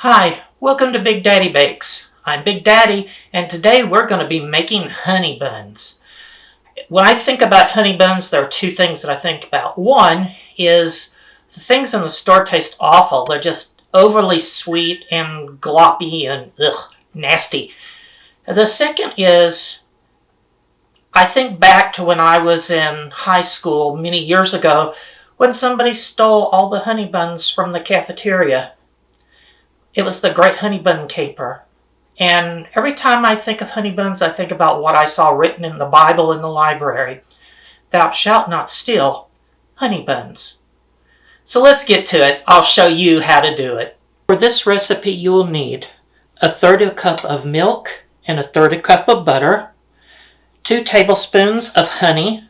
Hi, welcome to Big Daddy Bakes. I'm Big Daddy, and today we're going to be making honey buns. When I think about honey buns, there are two things that I think about. One is the things in the store taste awful. They're just overly sweet and gloppy and nasty. The second is I think back to when I was in high school many years ago when somebody stole all the honey buns from the cafeteria. It was the Great Honey Bun Caper. And every time I think of honey buns, I think about what I saw written in the Bible in the library. Thou shalt not steal honey buns. So let's get to it. I'll show you how to do it. For this recipe, you will need 1/3 cup of milk and 1/3 cup of butter, 2 tablespoons of honey,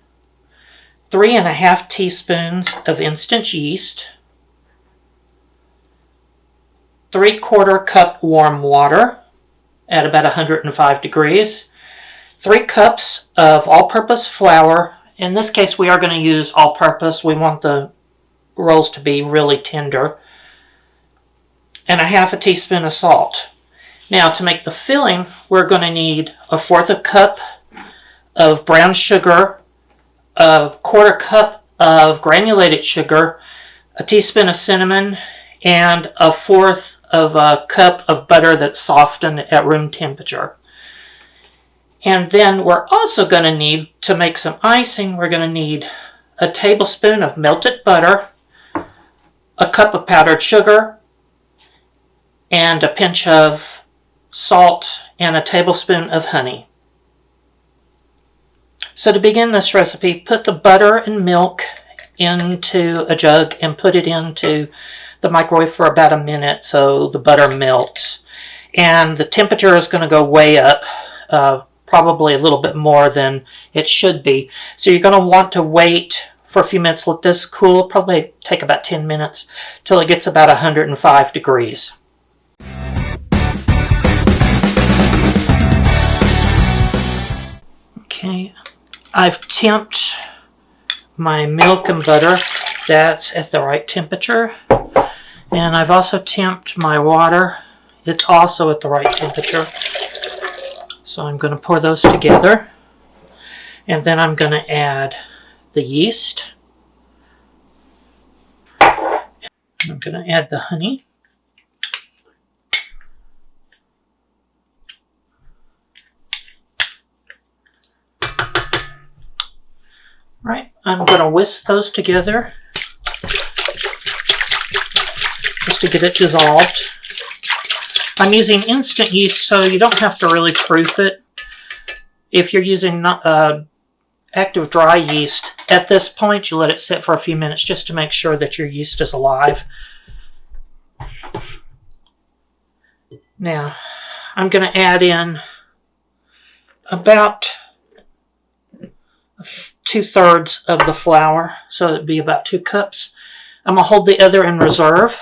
3½ teaspoons of instant yeast, 3/4 cup warm water at about 105 degrees, 3 cups of all-purpose flour. In this case, we are going to use all-purpose. We want the rolls to be really tender. And 1/2 teaspoon of salt. Now, to make the filling, we're going to need 1/4 cup of brown sugar, 1/4 cup of granulated sugar, a teaspoon of cinnamon, and 1/4 of a cup of butter that's softened at room temperature. And then we're also going to need, to make some icing, we're going to need a tablespoon of melted butter, a cup of powdered sugar, and a pinch of salt, and a tablespoon of honey. So to begin this recipe, put the butter and milk into a jug and put it into the microwave for about a minute so the butter melts. And the temperature is going to go way up, probably a little bit more than it should be. So you're going to want to wait for a few minutes, let this cool, probably take about 10 minutes till it gets about 105 degrees. Okay, I've temped my milk and butter. That's at the right temperature. And I've also temped my water. It's also at the right temperature. So I'm going to pour those together. And then I'm going to add the yeast. I'm going to add the honey. Right, I'm going to whisk those together just to get it dissolved. I'm using instant yeast, so you don't have to really proof it. If you're using active dry yeast, at this point you let it sit for a few minutes just to make sure that your yeast is alive. Now, I'm going to add in about 2/3 of the flour, so it'd be about 2 cups. I'm going to hold the other in reserve.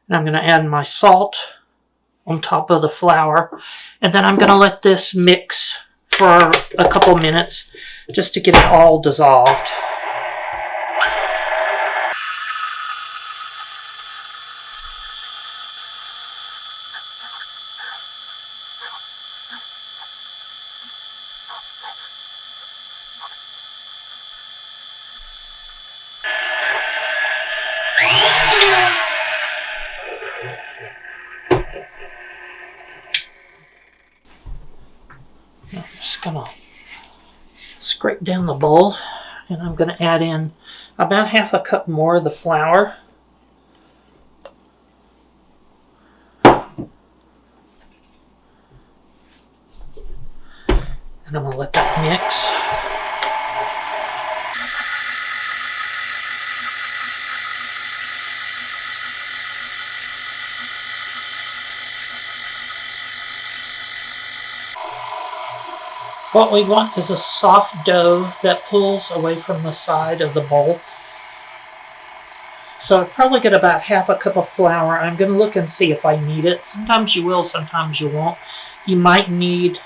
And I'm going to add my salt on top of the flour. And then I'm going to let this mix for a couple minutes just to get it all dissolved. I'm just going to scrape down the bowl, and I'm going to add in about 1/2 cup more of the flour. And I'm going to let that mix. What we want is a soft dough that pulls away from the side of the bowl. So I've probably got about 1/2 cup of flour. I'm going to look and see if I need it. Sometimes you will, sometimes you won't. You might need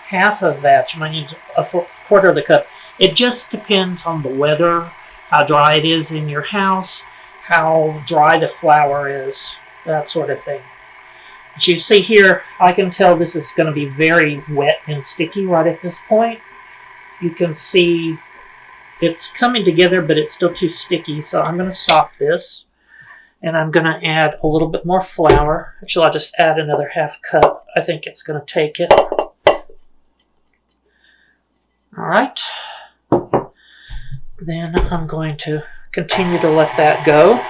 half of that. You might need 1/4 of the cup. It just depends on the weather, how dry it is in your house, how dry the flour is. that sort of thing. But you see here, I can tell this is going to be very wet and sticky right at this point. You can see it's coming together, but it's still too sticky. So I'm going to stop this. And I'm going to add a little bit more flour. Actually, I'll just add another half cup. I think it's going to take it. All right. Then I'm going to continue to let that go.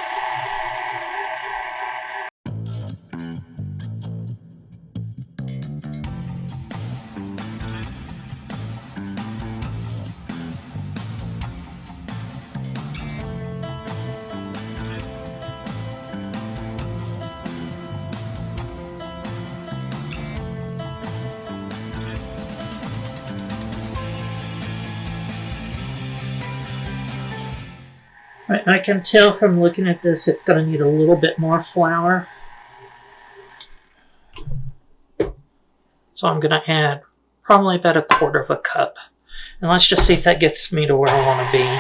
I can tell from looking at this it's going to need a little bit more flour. So I'm going to add probably about 1/4 cup. And let's just see if that gets me to where I want to be.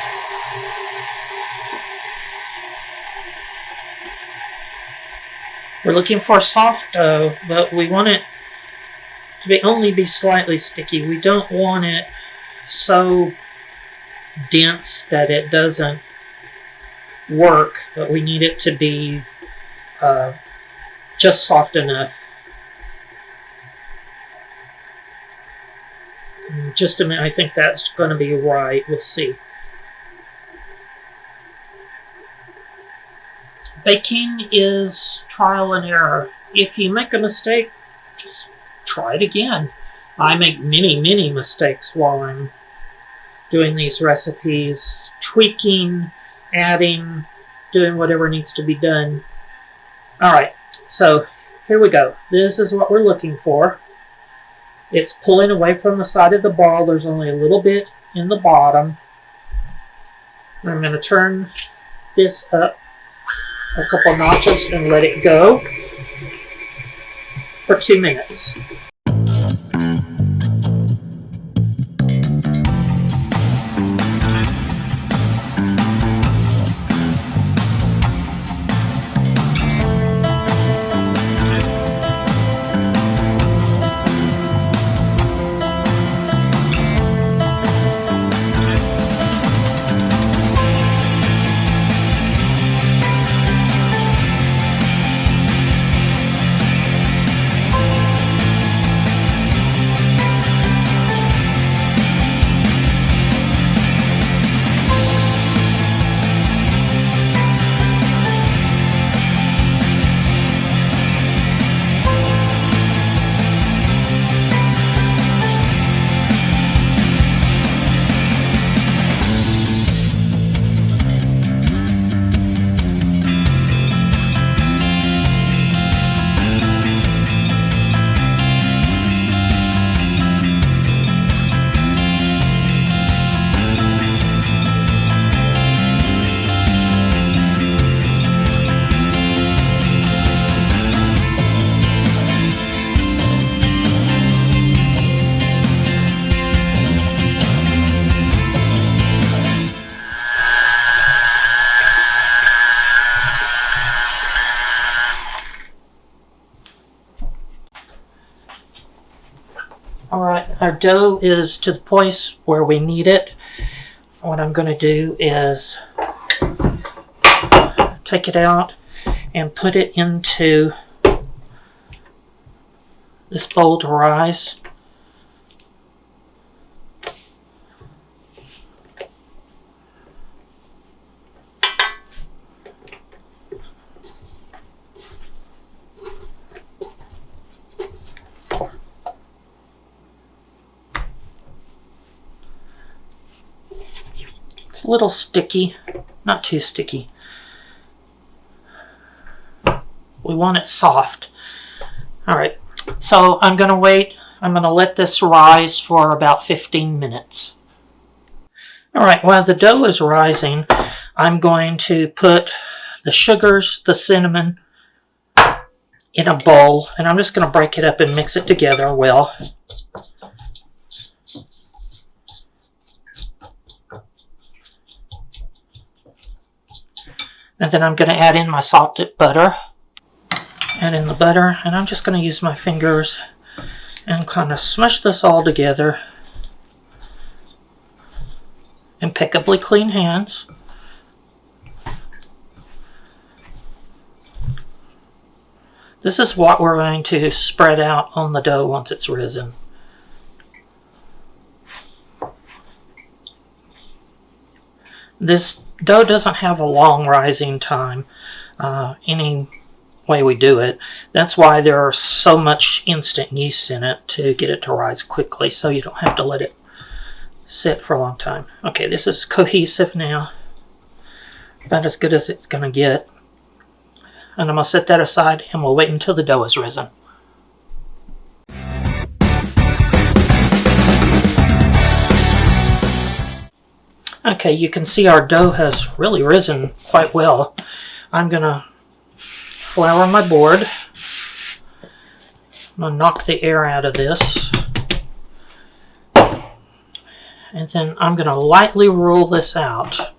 We're looking for a soft dough, but we want it to only be slightly sticky. We don't want it so dense that it doesn't work, but we need it to be just soft enough. In just a minute, I think that's going to be right. We'll see. Baking is trial and error. If you make a mistake, just try it again. I make many mistakes while I'm doing these recipes, tweaking, adding, doing whatever needs to be done. Alright, so here we go. This is what we're looking for. It's pulling away from the side of the ball. There's only a little bit in the bottom. I'm going to turn this up a couple notches and let it go for 2 minutes. Alright, our dough is to the place where we need it. What I'm going to do is take it out and put it into this bowl to rise. It's a little sticky, not too sticky. We want it soft. Alright, so I'm going to wait. I'm going to let this rise for about 15 minutes. Alright, while the dough is rising, I'm going to put the sugars, the cinnamon in a bowl, and I'm just going to break it up and mix it together well. And then I'm going to add in my salted butter. Add in the butter, and I'm just going to use my fingers and kind of smush this all together. Impeccably clean hands. This is what we're going to spread out on the dough once it's risen. This dough doesn't have a long rising time any way we do it. That's why there's so much instant yeast in it to get it to rise quickly, so you don't have to let it sit for a long time. Okay, this is cohesive now. About as good as it's going to get. And I'm going to set that aside and we'll wait until the dough is risen. Okay, you can see our dough has really risen quite well. I'm going to flour my board. I'm going to knock the air out of this. And then I'm going to lightly roll this out.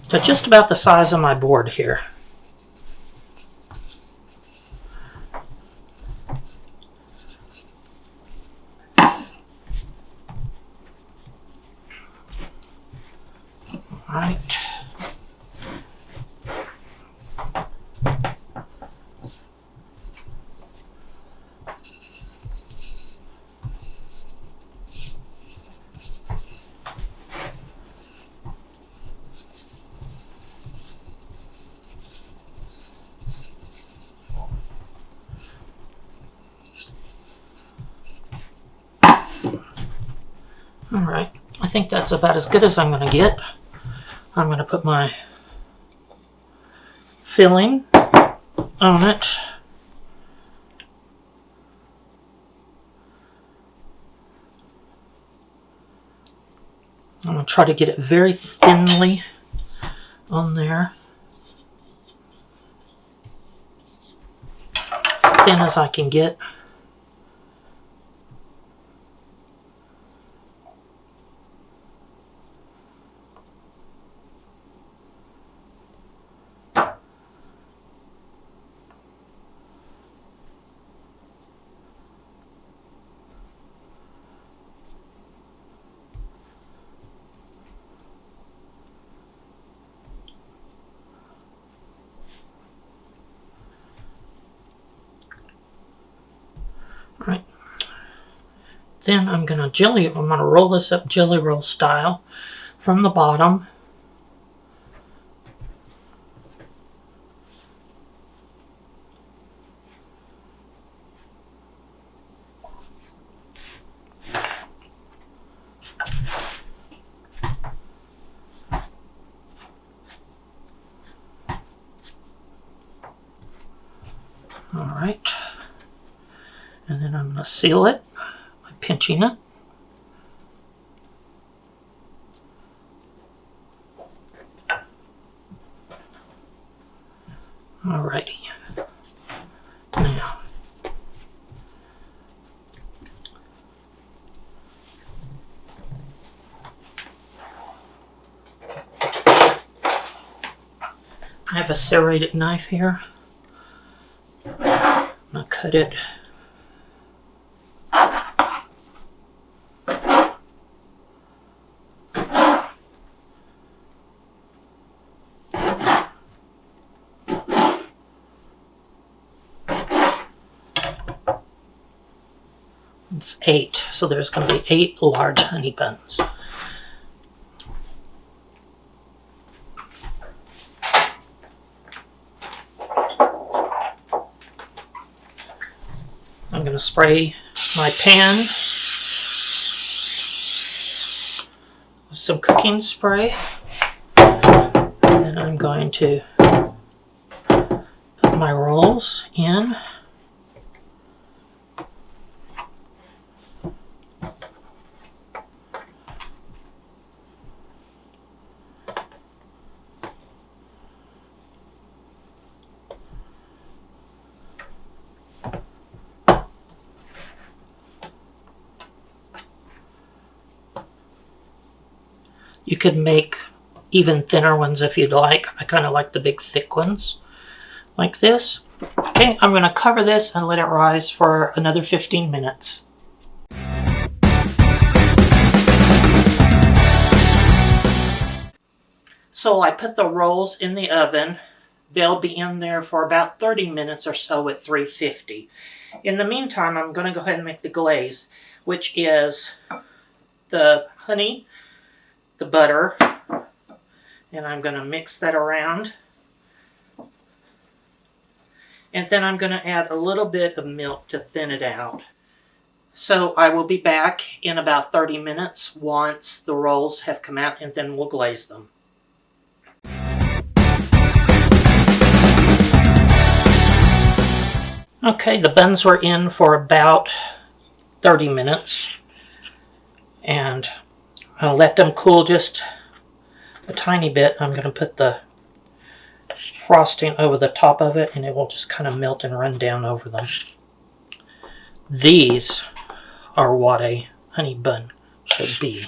To just about the size of my board here. Alright. Alright, I think that's about as good as I'm going to get. I'm going to put my filling on it. I'm going to try to get it very thinly on there. As thin as I can get. Right. Then I'm going to roll this up jelly roll style from the bottom. All right. And then I'm going to seal it by pinching it. Alrighty. Now, I have a serrated knife here. I'm going to cut it. It's 8, so there's going to be 8 large honey buns. I'm going to spray my pan with some cooking spray, and then I'm going to put my rolls in. You could make even thinner ones if you'd like. I kind of like the big thick ones like this. Okay, I'm going to cover this and let it rise for another 15 minutes. So I put the rolls in the oven. They'll be in there for about 30 minutes or so at 350. In the meantime, I'm going to go ahead and make the glaze, which is the honey, the butter, and I'm going to mix that around. And then I'm going to add a little bit of milk to thin it out. So I will be back in about 30 minutes once the rolls have come out, and then we'll glaze them. Okay, the buns were in for about 30 minutes. And I'll let them cool just a tiny bit. I'm going to put the frosting over the top of it, and it will just kind of melt and run down over them. These are what a honey bun should be.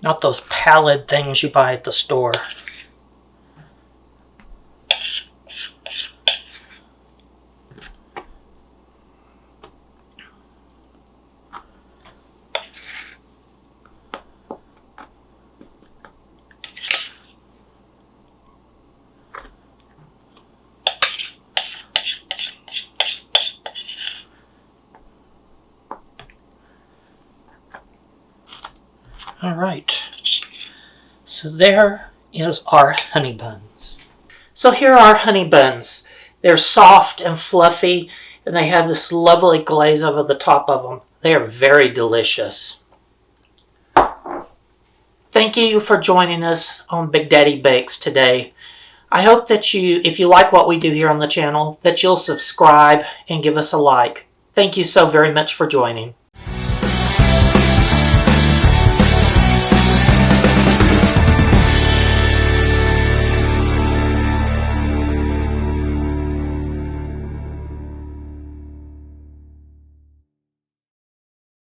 Not those pallid things you buy at the store. Alright, so there is our honey buns. So here are honey buns. They're soft and fluffy, and they have this lovely glaze over the top of them. They are very delicious. Thank you for joining us on Big Daddy Bakes today. I hope that if you like what we do here on the channel, that you'll subscribe and give us a like. Thank you so very much for joining.